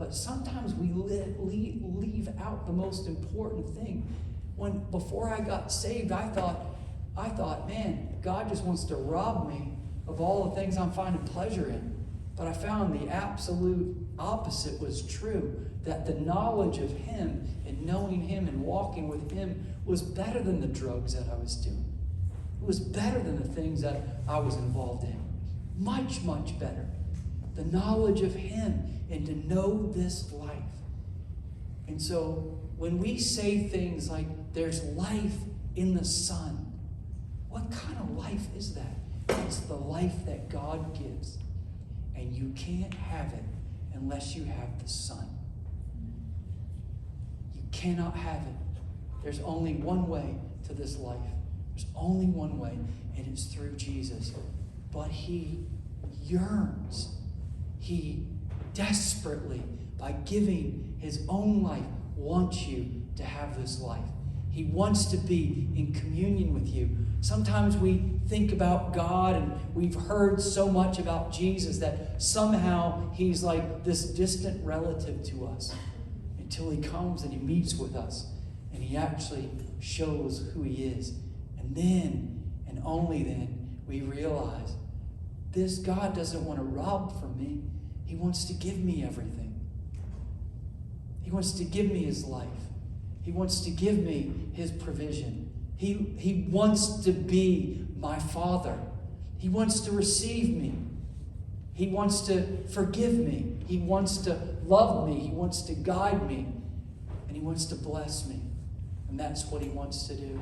But sometimes we leave out the most important thing. Before I got saved, I thought, man, God just wants to rob me of all the things I'm finding pleasure in. But I found the absolute opposite was true, that the knowledge of Him and knowing Him and walking with Him was better than the drugs that I was doing. It was better than the things that I was involved in. Much, much better. The knowledge of Him and to know this life. And so when we say things like there's life in the Son, what kind of life is that? It's the life that God gives. And you can't have it unless you have the Son. You cannot have it. There's only one way to this life. There's only one way, and it's through Jesus. But He yearns. He desperately, by giving His own life, wants you to have this life. He wants to be in communion with you. Sometimes we think about God, and we've heard so much about Jesus that somehow He's like this distant relative to us until He comes and He meets with us and He actually shows who He is. And then, and only then, we realize this God doesn't want to rob from me. He wants to give me everything. He wants to give me His life. He wants to give me His provision. He wants to be my Father. He wants to receive me. He wants to forgive me. He wants to love me. He wants to guide me. And He wants to bless me. And that's what He wants to do.